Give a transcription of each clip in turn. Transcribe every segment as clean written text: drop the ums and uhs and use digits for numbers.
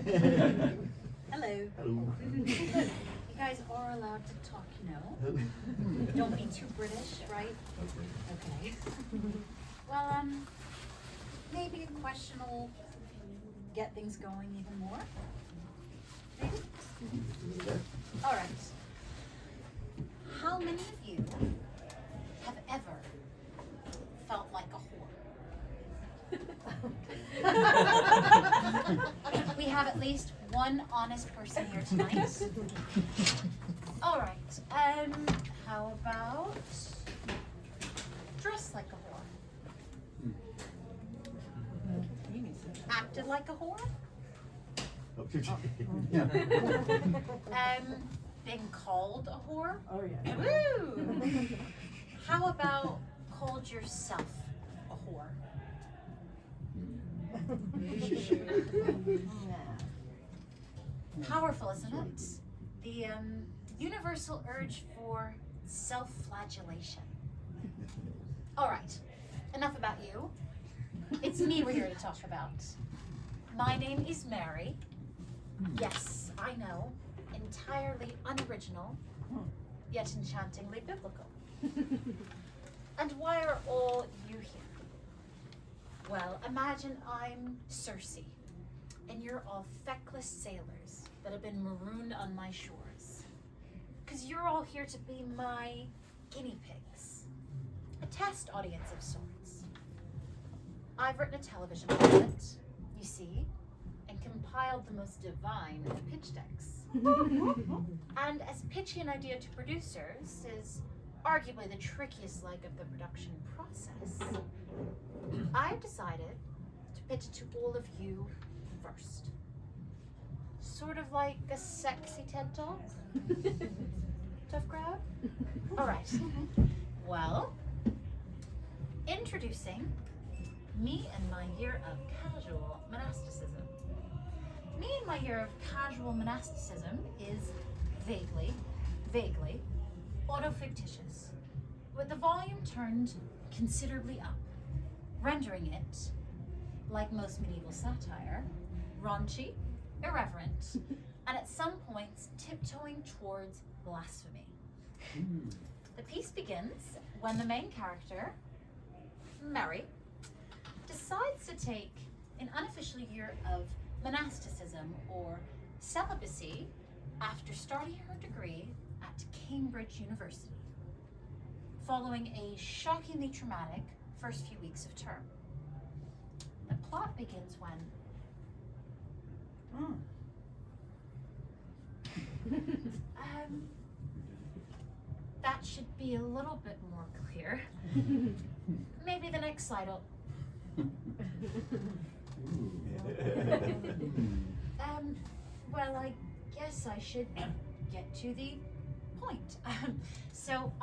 Hello. Hello. You guys are allowed to talk, you know. Don't be too British, right? Okay. Well, maybe a question will get things going even more. Maybe? All right. How many of you have ever felt like a whore? We have at least one honest person here tonight. All right. How about dressed like a whore? Acted like a whore? Been called a whore? Oh yeah. Woo! How about called yourself a whore? Powerful, isn't it? The universal urge for self-flagellation. All right, enough about you. It's me we're here to talk about. My name is Mary. Yes, I know, entirely unoriginal, yet enchantingly biblical. And why are all you here? Well, imagine I'm Circe, and you're all feckless sailors that have been marooned on my shores. Because you're all here to be my guinea pigs, a test audience of sorts. I've written a television pilot, you see, and compiled the most divine of pitch decks. And as pitching an idea to producers is arguably the trickiest leg of the production process, I've decided to pitch it to all of you first. Sort of like a sexy TED Talk. Tough crowd? All right. Well, introducing me and my year of casual monasticism. Me and my year of casual monasticism is vaguely autofictitious, with the volume turned considerably up, rendering it, like most medieval satire, raunchy, irreverent, and at some points tiptoeing towards blasphemy. The piece begins when the main character, Mary, decides to take an unofficial year of monasticism or celibacy after starting her degree at Cambridge University, following a shockingly traumatic first few weeks of term. The plot begins when that should be a little bit more clear. Maybe the next slide will well, I guess I should get to the point. So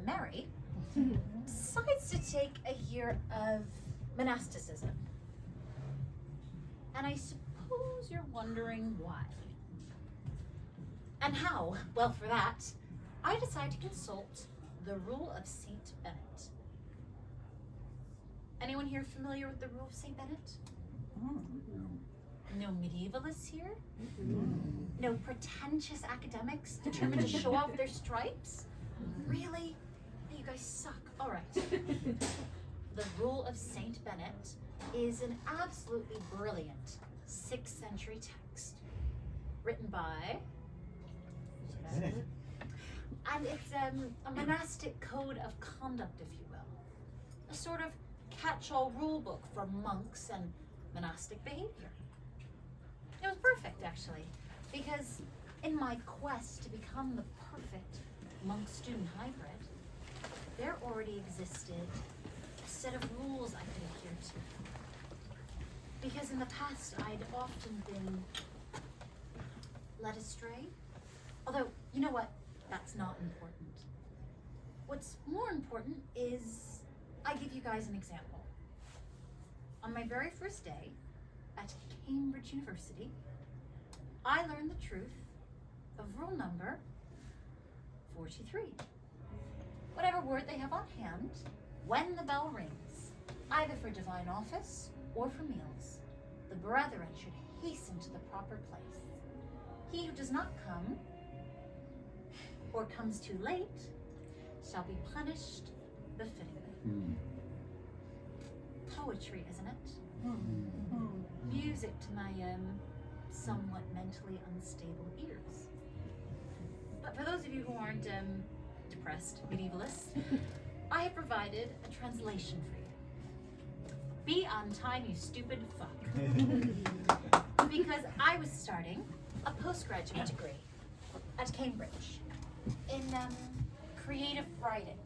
Mary decides to take a year of monasticism. And I suppose you're wondering why. And how? Well, for that, I decided to consult the Rule of Saint Bennet. Anyone here familiar with the Rule of Saint Bennet? No medievalists here? No pretentious academics determined to show off their stripes? Really? You guys suck. All right. The Rule of Saint Bennet is an absolutely brilliant 6th century text written by... And it's a monastic code of conduct, if you will. A sort of catch-all rule book for monks and monastic behavior. It was perfect, actually, because in my quest to become the perfect monk-student hybrid, there already existed a set of rules I could adhere to. Because in the past, I'd often been led astray. Although, you know what? That's not important. What's more important is I give you guys an example. On my very first day at Cambridge University, I learned the truth of rule number 43. Whatever word they have on hand, when the bell rings, either for divine office or for meals, the brethren should hasten to the proper place. He who does not come, or comes too late, shall be punished befittingly. Poetry, isn't it? Music to my somewhat mentally unstable ears. But for those of you who aren't depressed medievalists, I have provided a translation for you. Be on time, you stupid fuck. Because I was starting a postgraduate degree at Cambridge in creative writing.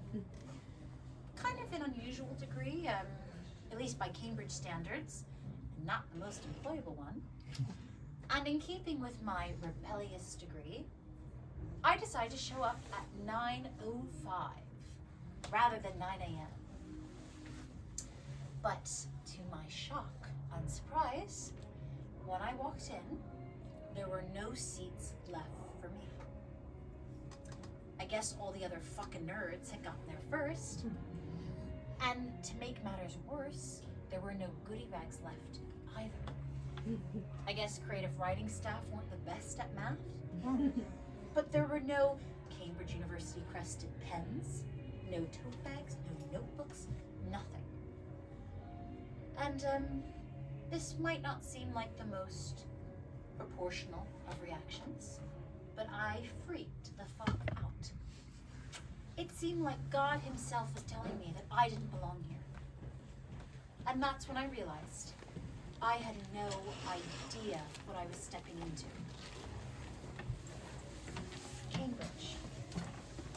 Kind of an unusual degree, at least by Cambridge standards, not the most employable one. And in keeping with my rebellious degree, I decided to show up at 9:05 rather than 9 a.m. But to my shock and surprise, when I walked in, there were no seats left for me. I guess all the other fucking nerds had gotten there first. And to make matters worse, there were no goodie bags left either. I guess creative writing staff weren't the best at math. But there were no Cambridge University crested pens, no tote bags, no notebooks, nothing. And this might not seem like the most proportional of reactions, but I freaked the fuck out. It seemed like God himself was telling me that I didn't belong here. And that's when I realized I had no idea what I was stepping into. Cambridge,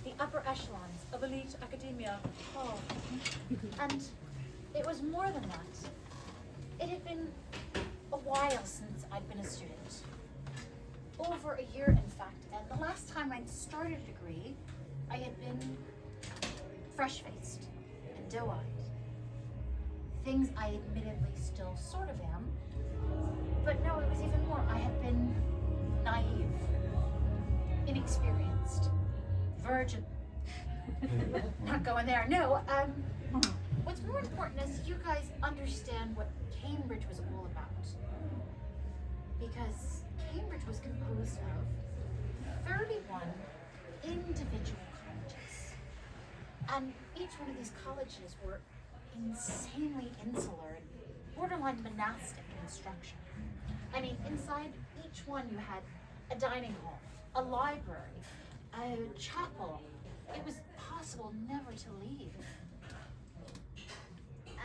the upper echelons of elite academia. Oh, and it was more than that. It had been a while since I'd been a student. Over a year, in fact, and the last time I'd started a degree, I had been fresh-faced and doe-eyed. Things I admittedly still sort of am, but no, it was even more. I had been naive, inexperienced, virgin. Not going there, no. What's more important is you guys understand what Cambridge was all about. Because Cambridge was composed of 31 individual colleges. And each one of these colleges were insanely insular and borderline monastic in structure. I mean, inside each one you had a dining hall, a library, a chapel. It was possible never to leave.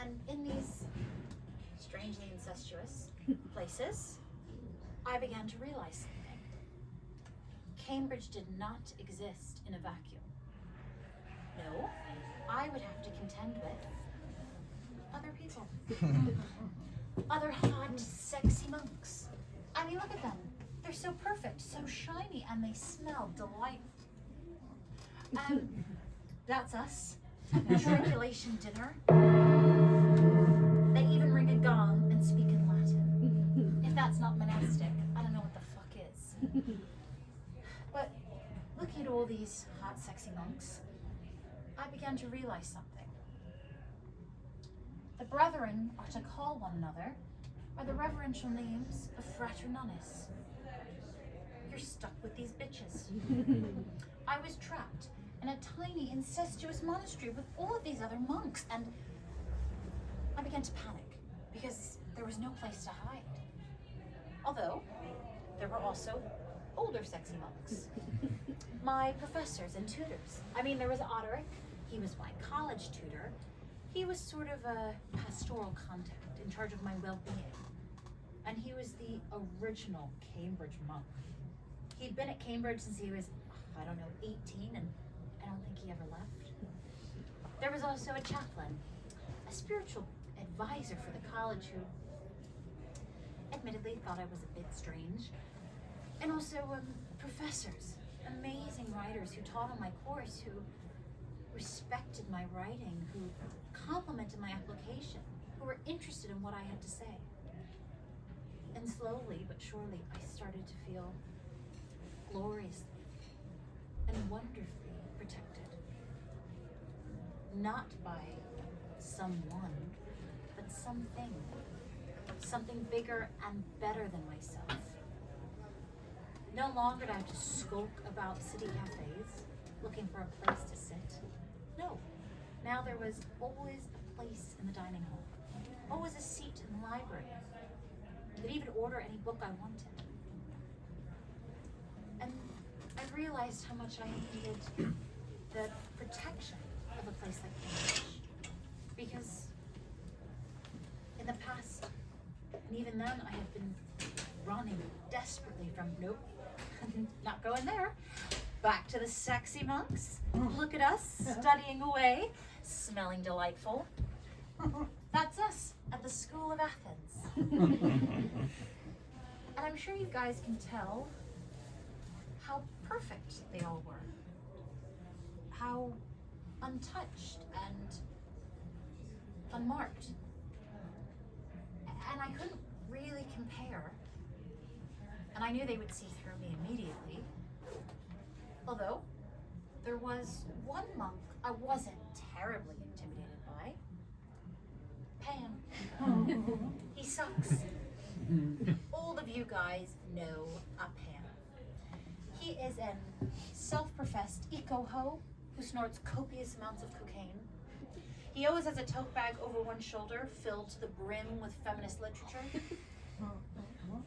And in these strangely incestuous places, I began to realize something. Cambridge did not exist in a vacuum. No, I would have to contend with other people. Other hot, sexy monks. I mean, look at them. They're so perfect, so shiny, and they smell delightful. That's us at matriculation dinner. They even ring a gong and speak in Latin. If that's not monastic, I don't know what the fuck is. But looking at all these hot, sexy monks, I began to realize something. The brethren are to call one another by the reverential names of frater nunnis. You're stuck with these bitches. I was trapped in a tiny, incestuous monastery with all of these other monks, and I began to panic because there was no place to hide. Although, there were also older sexy monks. My professors and tutors. I mean, there was Otterick. He was my college tutor. He was sort of a pastoral contact in charge of my well-being. And he was the original Cambridge monk. He'd been at Cambridge since he was, 18, and I don't think he ever left. There was also a chaplain, a spiritual advisor for the college who admittedly thought I was a bit strange. And also professors, amazing writers who taught on my course, who respected my writing, who complimented my application, who were interested in what I had to say. And slowly but surely, I started to feel gloriously and wonderfully protected. Not by someone, but something. something bigger and better than myself. No longer do I have to skulk about city cafes looking for a place to sit. No, now there was always a place in the dining hall, always a seat in the library. I could even order any book I wanted. And I realized how much I needed the protection of a place like Cambridge. Because in the past, and even then, I have been running desperately from, nope, not going there, back to the sexy monks. Look at us, studying away, smelling delightful. That's us at the School of Athens. And I'm sure you guys can tell how perfect they all were. How untouched and unmarked. And I couldn't really compare. And I knew they would see through me immediately. Although, there was one monk I wasn't terribly intimidated by. Pan. He sucks. All of you guys know a Pan. He is an self-professed eco-ho who snorts copious amounts of cocaine. He always has a tote bag over one shoulder filled to the brim with feminist literature.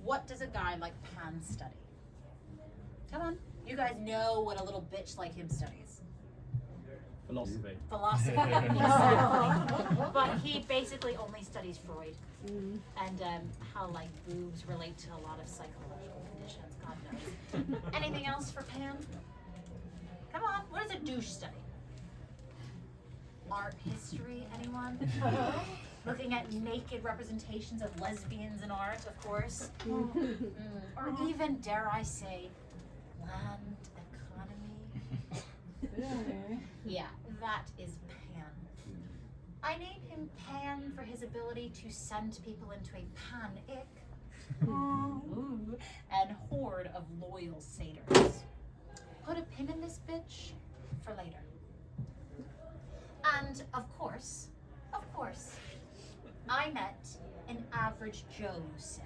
What does a guy like Pan study? Come on, you guys know what a little bitch like him studies. Philosophy. Philosophy. But he basically only studies Freud and how like boobs relate to a lot of psychological conditions, God knows. Anything else for Pan? Come on, what does a douche study? Art history, anyone? Looking at naked representations of lesbians in art, of course. Or even, dare I say, land economy. Yeah, that is Pan. I named him Pan for his ability to send people into a panic and horde of loyal satyrs. Put a pin in this bitch for later. And of course, I met an average Joseph.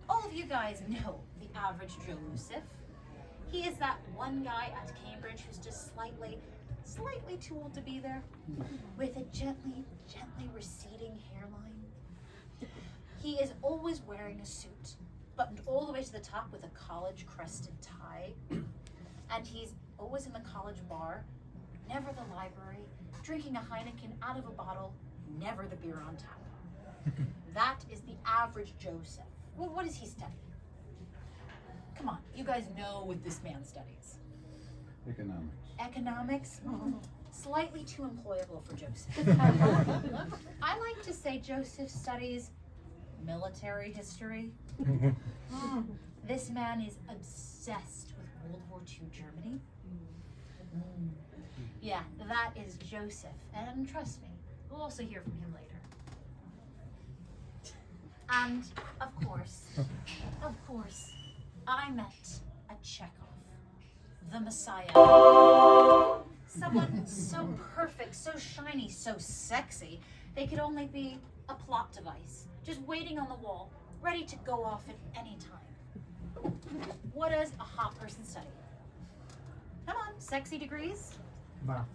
All of you guys know the average Joseph. He is that one guy at Cambridge who's just slightly too old to be there, with a gently receding hairline. He is always wearing a suit, buttoned all the way to the top with a college-crested tie. And he's always in the college bar, never the library, drinking a Heineken out of a bottle, never the beer on tap. That is the average Joseph. Well, what does he study? Come on, you guys know what this man studies. Economics? Slightly too employable for Joseph. I like to say Joseph studies military history. This man is obsessed with World War II Germany. Yeah, that is Joseph. And trust me, we'll also hear from him later. And of course, I met a Chekhov, the Messiah. Someone so perfect, so shiny, so sexy, they could only be a plot device, just waiting on the wall, ready to go off at any time. What does a hot person study? Come on, sexy degrees? Maths.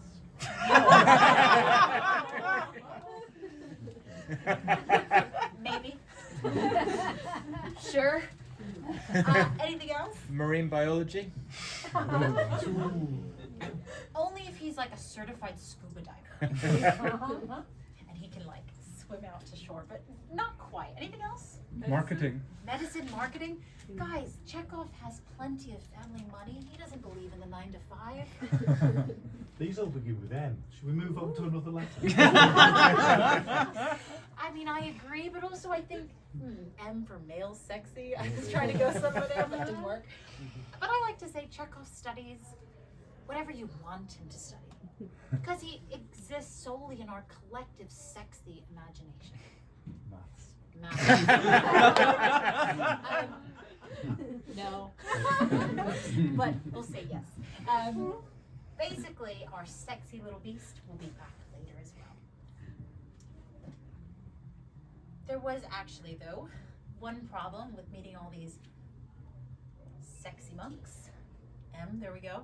Maybe. Sure. Anything else? Marine biology. Only if he's like a certified scuba diver. And he can like swim out to shore, but not quite. Anything else? Marketing. Medicine, marketing? Guys, Chekhov has plenty of family money. He doesn't believe in the 9 to 5. These all begin with M. Should we move on to another letter? I mean, I agree, but also I think M for male sexy. I was trying to go somewhere there, but it didn't work. But I like to say Chekhov studies whatever you want him to study, because he exists solely in our collective sexy imagination. Maths. No. But we'll say yes. Basically, our sexy little beast will be back later as well. There was actually, though, one problem with meeting all these sexy monks. There we go.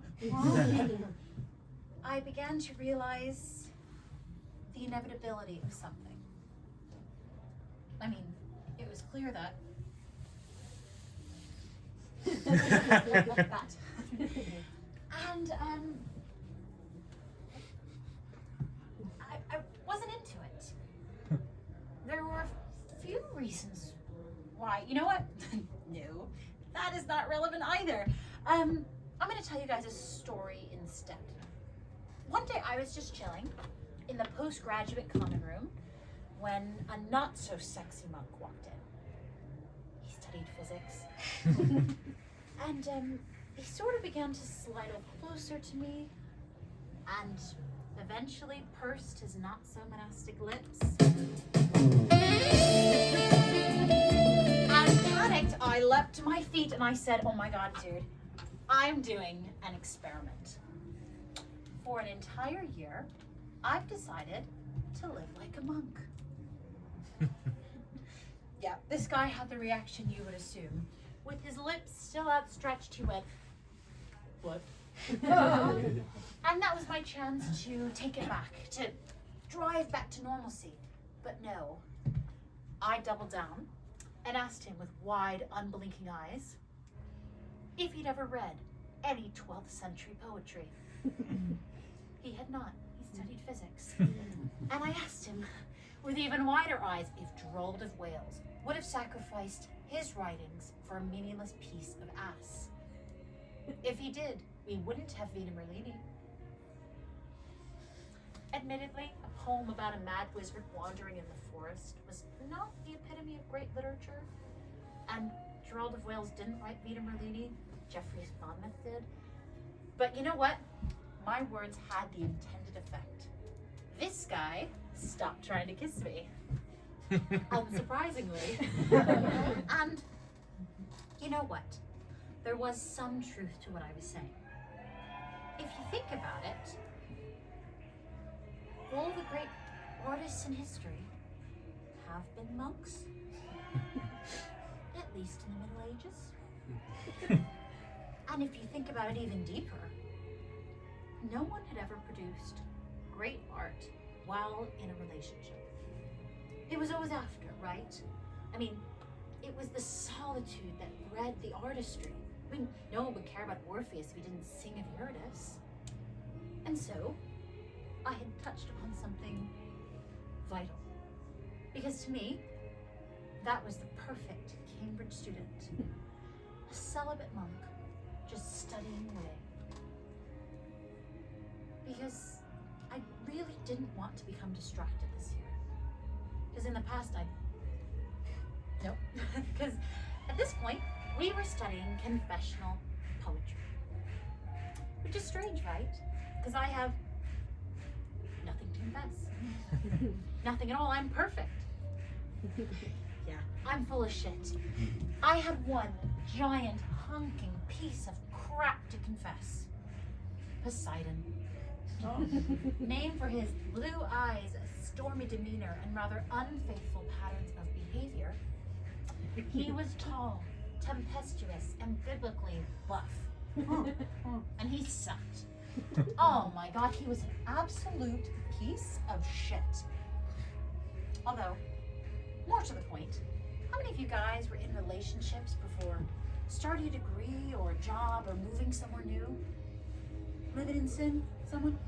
I began to realize the inevitability of something. I mean, it was clear that that. And I wasn't into it. There were a few reasons why. You know what? No, that is not relevant either. I'm going to tell you guys a story instead. One day I was just chilling in the postgraduate common room when a not so sexy monk walked in. He studied physics. And he sort of began to slide up closer to me and eventually pursed his not so monastic lips. And panicked, I leapt to my feet and I said, "Oh my God, dude, I'm doing an experiment. For an entire year, I've decided to live like a monk." Yeah, this guy had the reaction you would assume. With his lips still outstretched, he went, "What?" And that was my chance to take it back, to drive back to normalcy. But no, I doubled down and asked him with wide, unblinking eyes if he'd ever read any 12th century poetry. He had not. He studied physics. And I asked him with even wider eyes if Drold of Wales would have sacrificed his writings for a meaningless piece of ass. If he did, we wouldn't have Vita Merlini. Admittedly, a poem about a mad wizard wandering in the forest was not the epitome of great literature, and Gerald of Wales didn't write Vita Merlini, Geoffrey's Monmouth did. But you know what? My words had the intended effect. This guy stopped trying to kiss me. Unsurprisingly. And you know what? There was some truth to what I was saying. If you think about it, all the great artists in history have been monks. At least in the Middle Ages. And if you think about it even deeper, no one had ever produced great art while in a relationship. It was always after, right? I mean, it was the solitude that bred the artistry. I mean, no one would care about Orpheus if he didn't sing of Eurydice. And so, I had touched upon something vital. Because to me, that was the perfect Cambridge student. A celibate monk, just studying away. Because I really didn't want to become distracted this year. Because in the past nope. Because at this point, we were studying confessional poetry. Which is strange, right? Because I have nothing to confess. Nothing at all, I'm perfect. Yeah, I'm full of shit. I had one giant hunking piece of crap to confess. Poseidon. Named for his blue eyes, stormy demeanor, and rather unfaithful patterns of behavior. He was tall, tempestuous, and biblically buff. And he sucked. Oh my God, he was an absolute piece of shit. Although, more to the point, how many of you guys were in relationships before starting a degree or a job or moving somewhere new? Living in sin? Someone?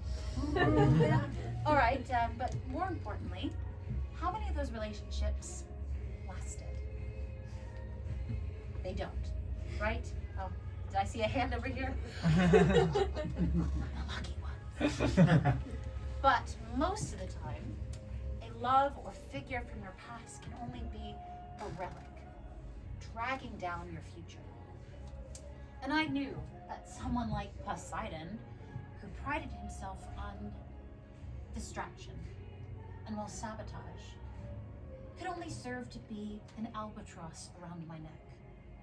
Yeah. All right, but more importantly, how many of those relationships lasted? They don't, right? Oh, did I see a hand over here? The lucky one. But most of the time, a love or figure from your past can only be a relic, dragging down your future. And I knew that someone like Poseidon, who prided himself on distraction and well sabotage, could only serve to be an albatross around my neck,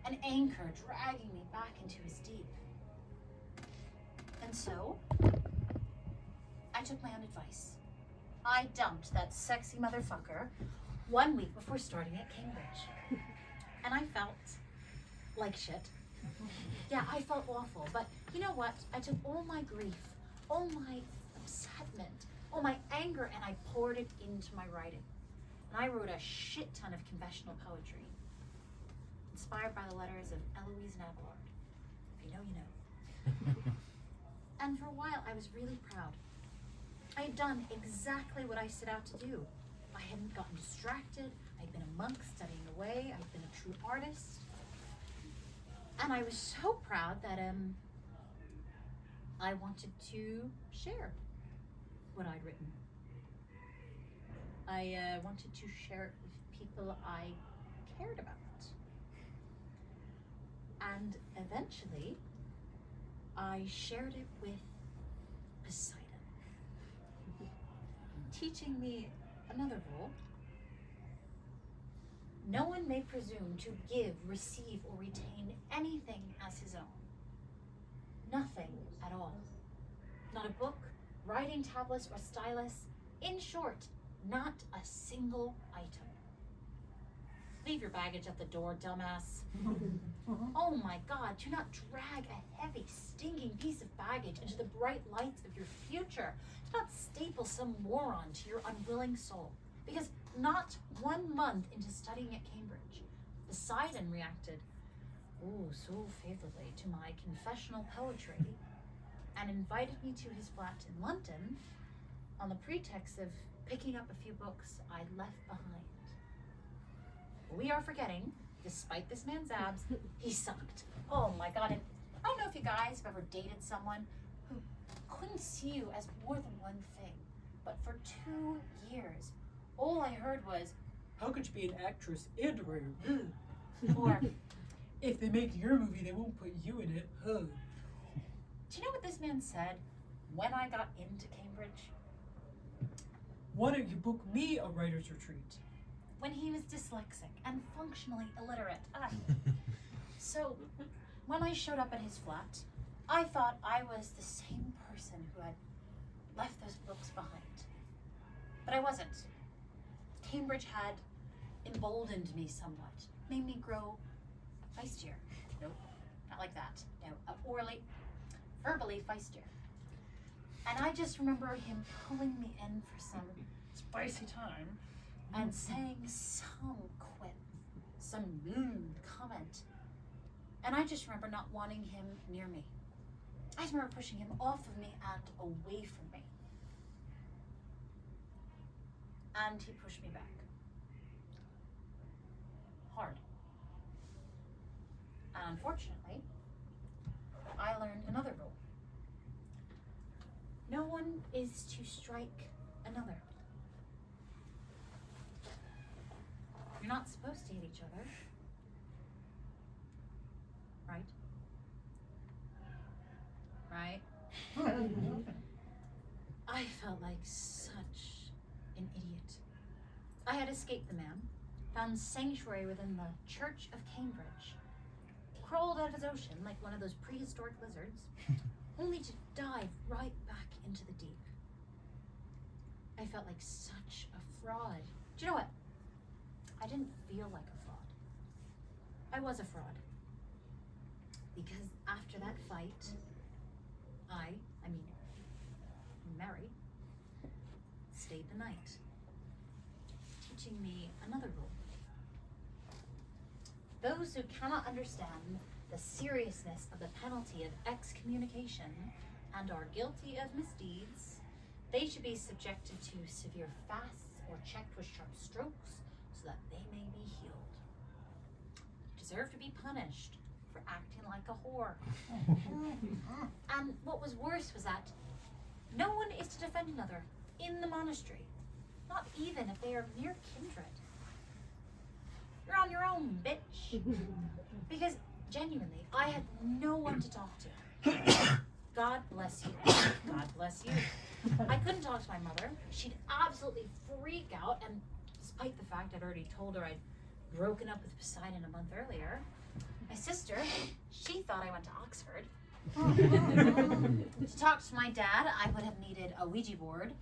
an anchor dragging me back into his deep. And so, I took my own advice. I dumped that sexy motherfucker 1 week before starting at Cambridge. And I felt like shit. Yeah, I felt awful. But you know what? I took all my grief, all my upsetment, all my anger, and I poured it into my writing. And I wrote a shit ton of confessional poetry, inspired by the letters of Eloise and Abelard. If you know, you know. And for a while, I was really proud. I had done exactly what I set out to do. I hadn't gotten distracted. I'd been a monk studying away. I'd been a true artist. And I was so proud that I wanted to share what I'd written. I wanted to share it with people I cared about. And eventually, I shared it with Poseidon, teaching me another rule. No one may presume to give, receive, or retain anything as his own. Nothing at all. Not a book, writing tablets, or stylus. In short, not a single item. Leave your baggage at the door, dumbass. Oh my God, do not drag a heavy, stinking piece of baggage into the bright lights of your future. Do not staple some moron to your unwilling soul. Because not 1 month into studying at Cambridge, Poseidon reacted, oh, so favorably to my confessional poetry and invited me to his flat in London on the pretext of picking up a few books I'd left behind. We are forgetting, despite this man's abs, he sucked. Oh my God. And I don't know if you guys have ever dated someone who couldn't see you as more than one thing, but for 2 years, all I heard was, how could you be an actress and a writer? or, If they make your movie, they won't put you in it. do you know what this man said when I got into Cambridge? Why don't you book me a writer's retreat? When he was dyslexic and functionally illiterate. So, when I showed up at his flat, I thought I was the same person who had left those books behind. But I wasn't. Cambridge had emboldened me somewhat, made me grow feistier. Nope, not like that. No, verbally feistier. And I just remember him pulling me in for some spicy time and saying some quip, some lewd comment. And I just remember not wanting him near me. I just remember pushing him off of me and away from me. And he pushed me back. Hard. And unfortunately, I learned another rule. No one is to strike another. You're not supposed to hit each other. Right? Right? I felt like such an idiot. I had escaped the man, found sanctuary within the Church of Cambridge, crawled out of his ocean like one of those prehistoric lizards, only to dive right back into the deep. I felt like such a fraud. Do you know what? I didn't feel like a fraud. I was a fraud. Because after that fight, Mary, stayed the night, teaching me another rule. Those who cannot understand the seriousness of the penalty of excommunication and are guilty of misdeeds, they should be subjected to severe fasts or checked with sharp strokes so that they may be healed. Deserve to be punished for acting like a whore. And what was worse was that no one is to defend another in the monastery, not even if they are near kindred. You're on your own, bitch. Because genuinely, I had no one to talk to. God bless you. God bless you. I couldn't talk to my mother. She'd absolutely freak out, and despite the fact I'd already told her I'd broken up with Poseidon a month earlier, my sister, she thought I went to Oxford. To talk to my dad, I would have needed a Ouija board.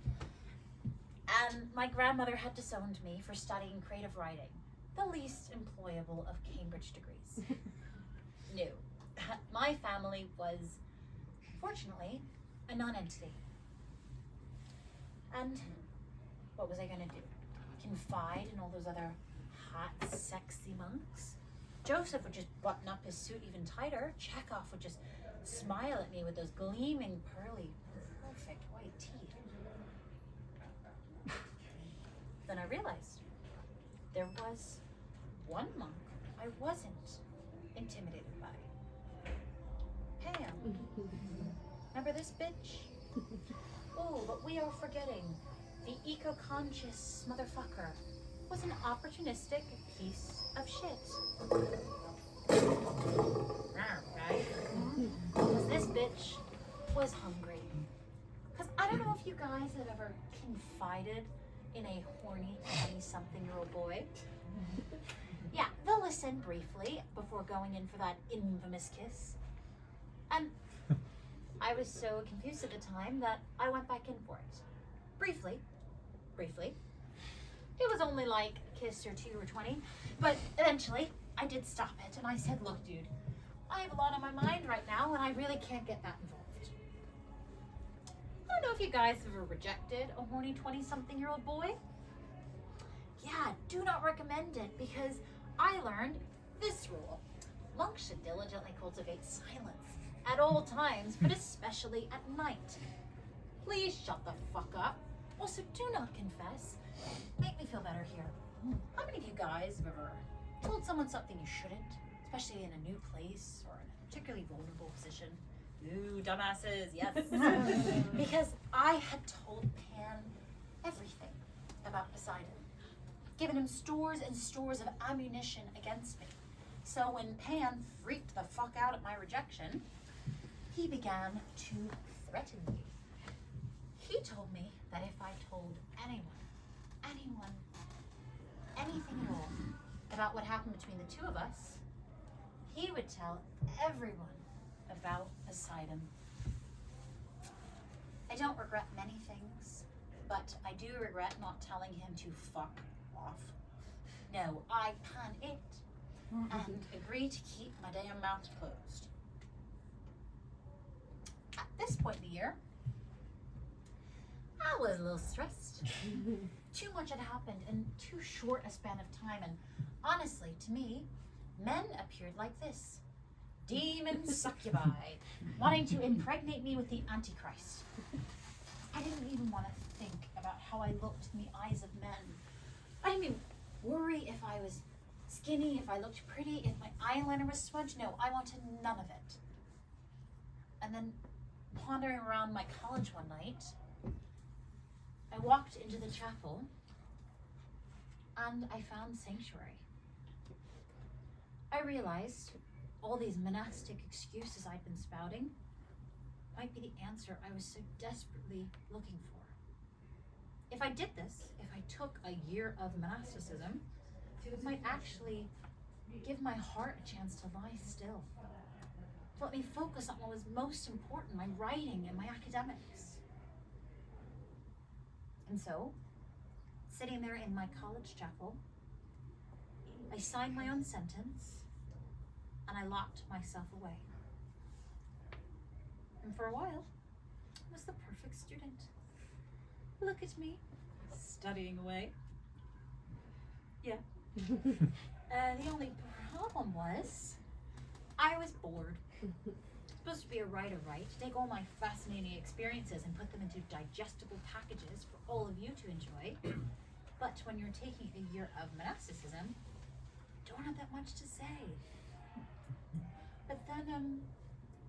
And my grandmother had disowned me for studying creative writing, the least employable of Cambridge degrees. No. My family was, fortunately, a non-entity. And what was I gonna do? Confide in all those other hot, sexy monks? Joseph would just button up his suit even tighter. Chekhov would just smile at me with those gleaming, pearly, perfect white teeth. Then I realized there was one monk I wasn't intimidated by. Pam. Remember this bitch? Oh, but we are forgetting the eco-conscious motherfucker was an opportunistic piece of shit. Right? Because this bitch was hungry. Because I don't know if you guys have ever confided in a horny 20-something-year-old boy. Yeah, they'll listen briefly before going in for that infamous kiss. And I was so confused at the time that I went back in for it. Briefly. It was only like a kiss or 2 or 20, but eventually I did stop it and I said, look, dude, I have a lot on my mind right now and I really can't get that involved. I don't know if you guys have ever rejected a horny 20-something-year-old boy. Yeah, do not recommend it because I learned this rule. Monks should diligently cultivate silence at all times, but especially at night. Please shut the fuck up. Also, do not confess. Make me feel better here. How many of you guys have ever told someone something you shouldn't, especially in a new place or in a particularly vulnerable position? Ooh, dumbasses, yes. Because I had told Pan everything about Poseidon, given him stores and stores of ammunition against me. So when Pan freaked the fuck out at my rejection, he began to threaten me. He told me that if I told anyone, anything at all about what happened between the two of us, he would tell everyone about Poseidon. I don't regret many things, but I do regret not telling him to fuck off. No, I pan it and agree to keep my damn mouth closed. At this point in the year, I was a little stressed. Too much had happened in too short a span of time, and honestly, to me, men appeared like this. Demon succubi, wanting to impregnate me with the Antichrist. I didn't even want to think about how I looked in the eyes of men. I didn't even worry if I was skinny, if I looked pretty, if my eyeliner was smudged. No, I wanted none of it. And then, wandering around my college one night, I walked into the chapel and I found sanctuary. I realized all these monastic excuses I'd been spouting might be the answer I was so desperately looking for. If I did this, if I took a year of monasticism, it might actually give my heart a chance to lie still. To let me focus on what was most important, my writing and my academics. And so, sitting there in my college chapel, I signed my own sentence and I locked myself away. And for a while, I was the perfect student. Look at me, studying away. Yeah. The only problem was, I was bored. Supposed to be a writer, right? To take all my fascinating experiences and put them into digestible packages for all of you to enjoy. But when you're taking a year of monasticism, don't have that much to say. But then,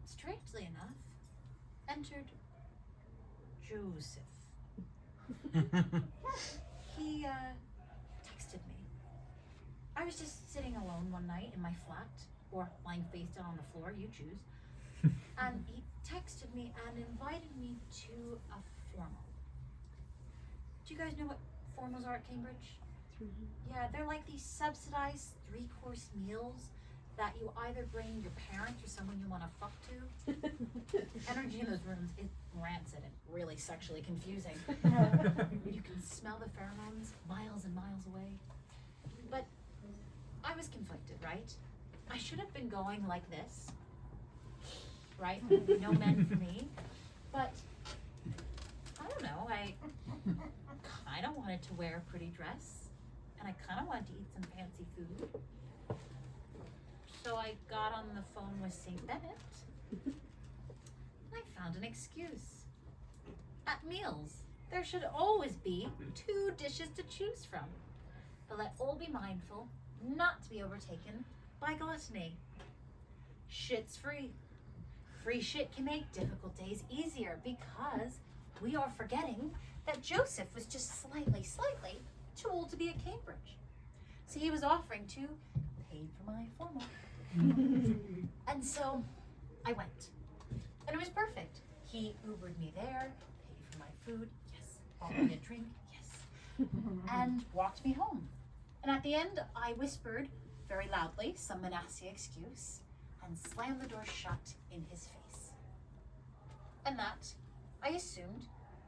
strangely enough, entered Joseph. He texted me. I was just sitting alone one night in my flat, or lying face down on the floor, you choose. And he texted me and invited me to a formal. Do you guys know what formals are at Cambridge? Yeah, they're like these subsidized 3-course meals that you either bring your parents or someone you want to fuck to. Energy in those rooms is rancid and really sexually confusing. You can smell the pheromones miles and miles away. But I was conflicted, right? I should have been going like this, right? No men for me. But I don't know, I kind of wanted to wear a pretty dress, and I kind of wanted to eat some fancy food. So I got on the phone with St. Bennett, and I found an excuse. At meals, there should always be 2 dishes to choose from. But let all be mindful not to be overtaken by gluttony. Shit's free. Free shit can make difficult days easier because we are forgetting that Joseph was just slightly too old to be at Cambridge. So he was offering to pay for my formal. And so I went. And it was perfect. He Ubered me there, paid for my food, yes. Bought me a drink, yes. And walked me home. And at the end, I whispered very loudly some monastic excuse and slammed the door shut in his face. And that, I assumed,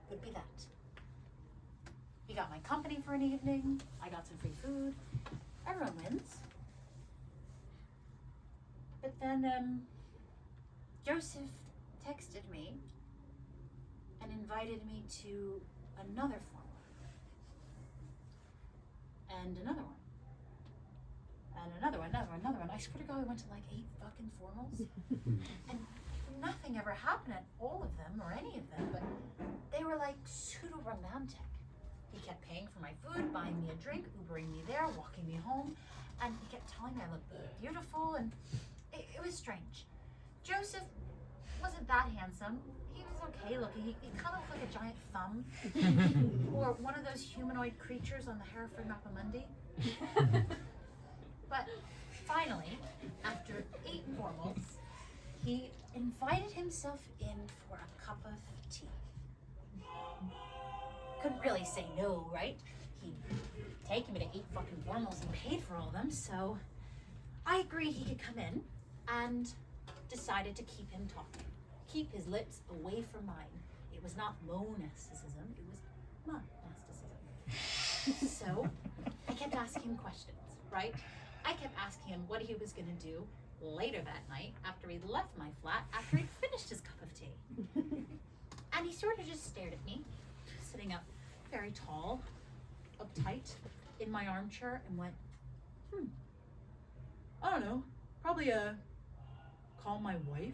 would be that. He got my company for an evening, I got some free food, everyone wins. But then, Joseph texted me and invited me to another formal. And another one. And another one. I swear to God, I went to like 8 fucking formals. And nothing ever happened at all of them or any of them, but they were like pseudo-romantic. He kept paying for my food, buying me a drink, Ubering me there, walking me home, and he kept telling me I looked beautiful, and it was strange. Joseph wasn't that handsome. He was okay looking. He kind of looked like a giant thumb. Or one of those humanoid creatures on the Hereford Mapamundi. But finally, after 8 formals, he invited himself in for a cup of tea. Couldn't really say no, right? He'd taken me to 8 fucking formals and paid for all of them, so I agreed he could come in and decided to keep him talking. Keep his lips away from mine. It was not monasticism, it was monasticism. So I kept asking him questions, right? I kept asking him what he was gonna do later that night after he'd left my flat, after he'd finished his cup of tea. And he sort of just stared at me, sitting up very tall, uptight, in my armchair, and went, I don't know, probably call my wife.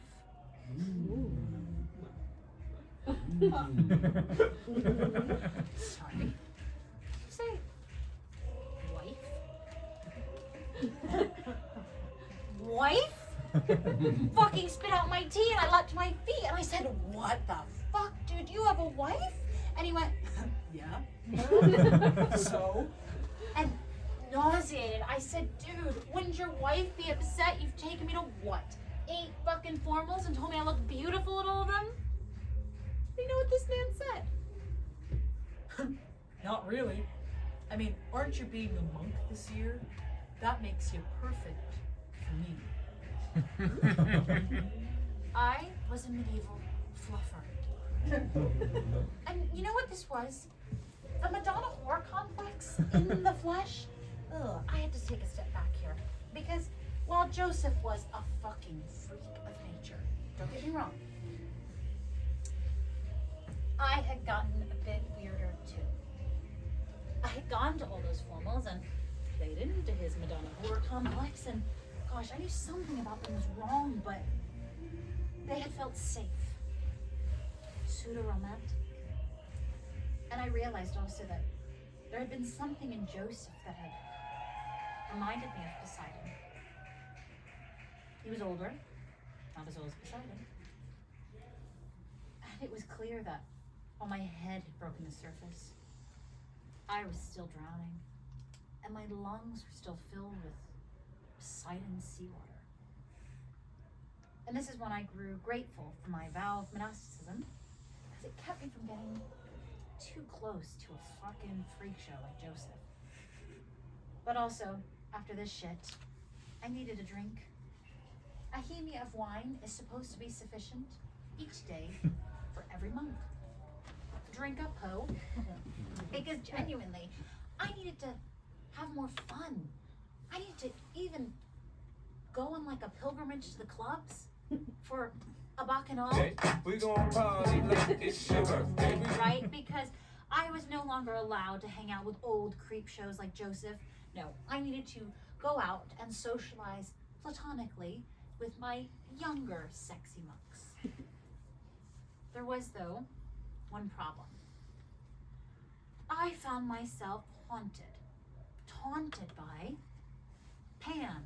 Sorry. Did you say wife? Wife? Fucking spit out my tea and I leapt to my feet and I said, what the fuck, dude, you have a wife? And he went, yeah. So? And nauseated, I said, dude, wouldn't your wife be upset? You've taken me to what? 8 fucking formals and told me I look beautiful at all of them? Do you know what this man said? Not really. I mean, aren't you being a monk this year? That makes you perfect for me. I was a medieval fluffer. And you know what this was? The Madonna whore complex in the flesh. Ugh, I had to take a step back here. Because while Joseph was a fucking freak of nature, don't get me wrong, I had gotten a bit weirder too. I had gone to all those formals and played into his Madonna whore complex, and gosh, I knew something about them was wrong, but they had felt safe. Pseudo-romantic. And I realized also that there had been something in Joseph that had reminded me of Poseidon. He was older, not as old as Poseidon. And it was clear that while my head had broken the surface, I was still drowning, and my lungs were still filled with Poseidon's seawater. And this is when I grew grateful for my vow of monasticism, because it kept me from getting too close to a fucking freak show like Joseph. But also, after this shit, I needed a drink. A hemia of wine is supposed to be sufficient, each day for every month. Drink up, ho. Because genuinely, I needed to have more fun. I needed to even go on like a pilgrimage to the clubs for a bacchanal. Hey, we gon' party like it's your birthday. Right? Because I was no longer allowed to hang out with old creep shows like Joseph. No, I needed to go out and socialize platonically with my younger sexy monks. There was, though, one problem. I found myself taunted by Pan.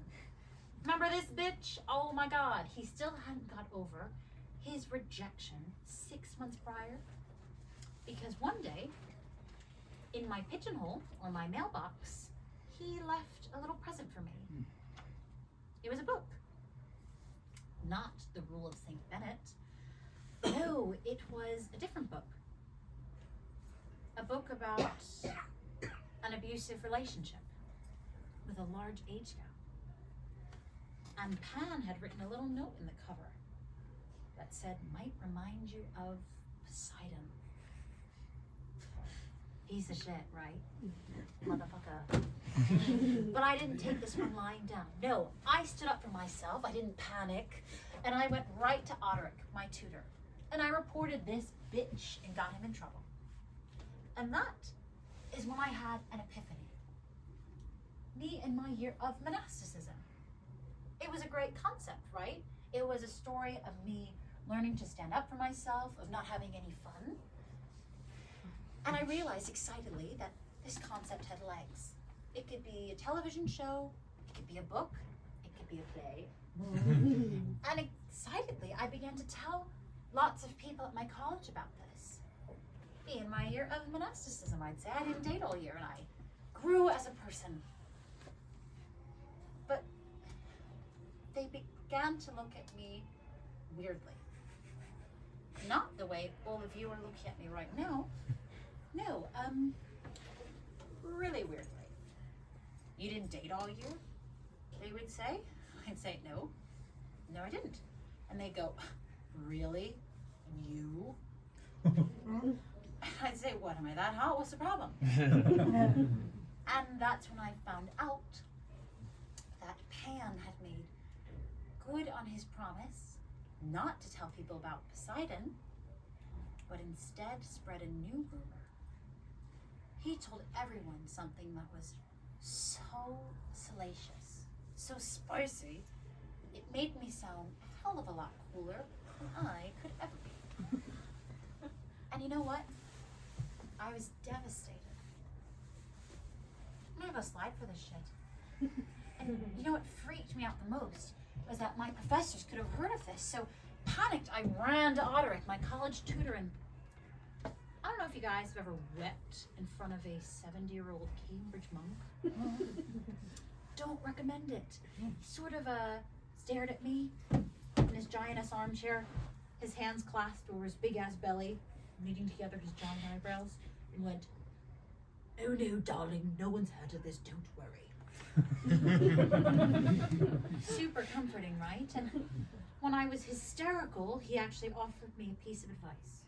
Remember this bitch? Oh my God, he still hadn't got over his rejection 6 months prior. Because one day, in my pigeonhole, or my mailbox, he left a little present for me. It was a book. Not The Rule of St. Bennet. No, it was a different book. A book about an abusive relationship with a large age gap. And Pan had written a little note in the cover that said, might remind you of Poseidon. Piece of shit, right? Motherfucker. But I didn't take this one lying down. No, I stood up for myself. I didn't panic. And I went right to Oderick, my tutor. And I reported this bitch and got him in trouble. And that is when I had an epiphany. Me and my year of monasticism. It was a great concept, right? It was a story of me learning to stand up for myself, of not having any fun. And I realized excitedly that this concept had legs. It could be a television show, it could be a book, it could be a play. And excitedly, I began to tell lots of people at my college about this. Me in my year of monasticism, I'd say. I didn't date all year and I grew as a person. But they began to look at me weirdly. Not the way all of you are looking at me right now. No, really weirdly. You didn't date all year? They would say. I'd say, no, I didn't. And they'd go, really? You? I'd say, what, am I that hot? What's the problem? And that's when I found out that Pan had made good on his promise not to tell people about Poseidon, but instead spread a new rumor. He told everyone something that was so salacious, so spicy, it made me sound a hell of a lot cooler than I could ever be. And you know what? I was devastated. I'm gonna have a slide for this shit. And you know what freaked me out the most was that my professors could have heard of this. So panicked, I ran to Oderick, my college tutor, and I don't know if you guys have ever wept in front of a 70-year-old Cambridge monk. Don't recommend it. He sort of stared at me in his giantess armchair, his hands clasped over his big-ass belly, meeting together his giant eyebrows, and went, "Oh no, darling, no one's heard of this, don't worry." Super comforting, right? And when I was hysterical, he actually offered me a piece of advice.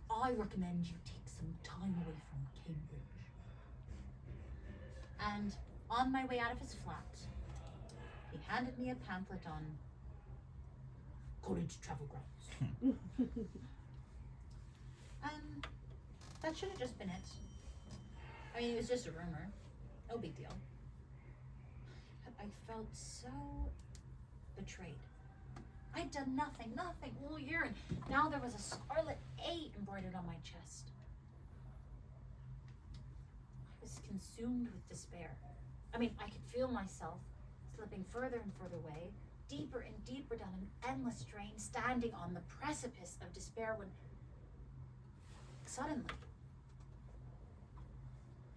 I recommend you take some time away from Cambridge. And on my way out of his flat, he handed me a pamphlet on college travel grounds. And that should have just been it. I mean, it was just a rumor. No big deal. But I felt so betrayed. I'd done nothing all year, and now there was a scarlet A embroidered on my chest. I was consumed with despair. I mean, I could feel myself slipping further and further away, deeper and deeper down an endless drain, standing on the precipice of despair when suddenly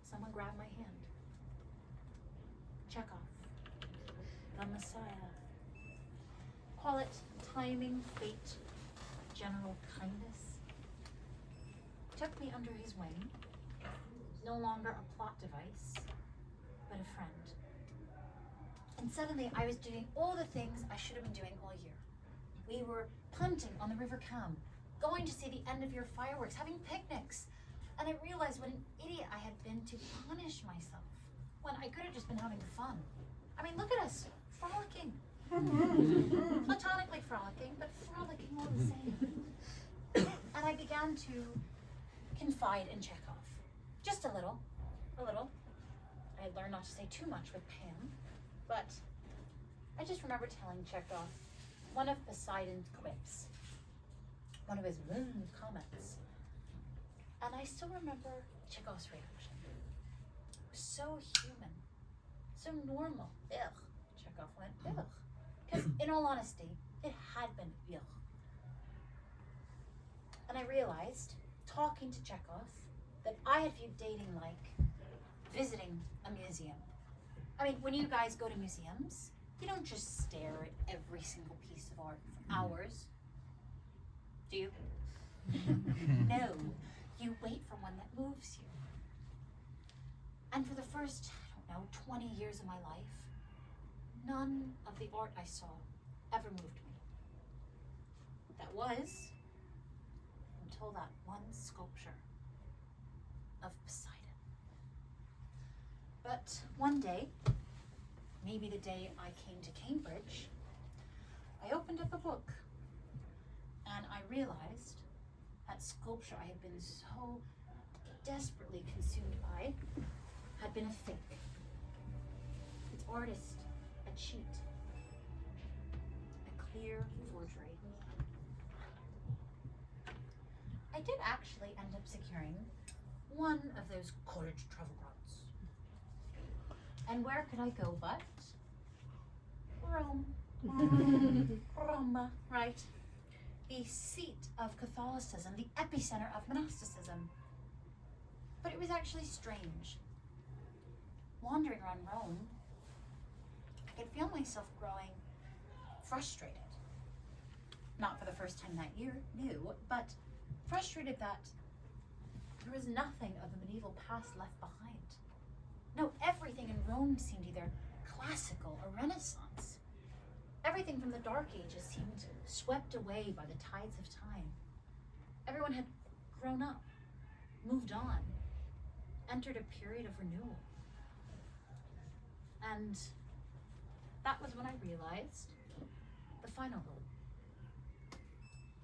someone grabbed my hand. Chekhov, the Messiah. Call it timing, fate, general kindness. Took me under his wing, no longer a plot device, but a friend. And suddenly I was doing all the things I should have been doing all year. We were punting on the River Cam, going to see the end of year fireworks, having picnics. And I realized what an idiot I had been to punish myself when I could have just been having fun. I mean, look at us, frolicking. Platonically frolicking, but frolicking all the same. And I began to confide in Chekhov. Just a little. I had learned not to say too much with Pam, but I just remember telling Chekhov one of Poseidon's quips, one of his comments. And I still remember Chekhov's reaction. It was so human, so normal. Ugh. Chekhov went, ugh. Because in all honesty, it had been ugh. And I realized, talking to Chekhov, that I had viewed dating like visiting a museum. I mean, when you guys go to museums, you don't just stare at every single piece of art for hours. Do you? No. You wait for one that moves you. And for the first, 20 years of my life, none of the art I saw ever moved me. That was until that one sculpture of Poseidon. But one day, maybe the day I came to Cambridge, I opened up a book and I realized that sculpture I had been so desperately consumed by had been a fake. Its artist, a cheat, a clear forgery. I did actually end up securing one of those college travel grants. And where could I go but Rome? Rome, right? The seat of Catholicism, the epicenter of monasticism. But it was actually strange. Wandering around Rome, I could feel myself growing frustrated. Not for the first time that year, no, but frustrated that there was nothing of the medieval past left behind. No, everything in Rome seemed either classical or Renaissance. Everything from the Dark Ages seemed swept away by the tides of time. Everyone had grown up, moved on, entered a period of renewal. And that was when I realized the final rule.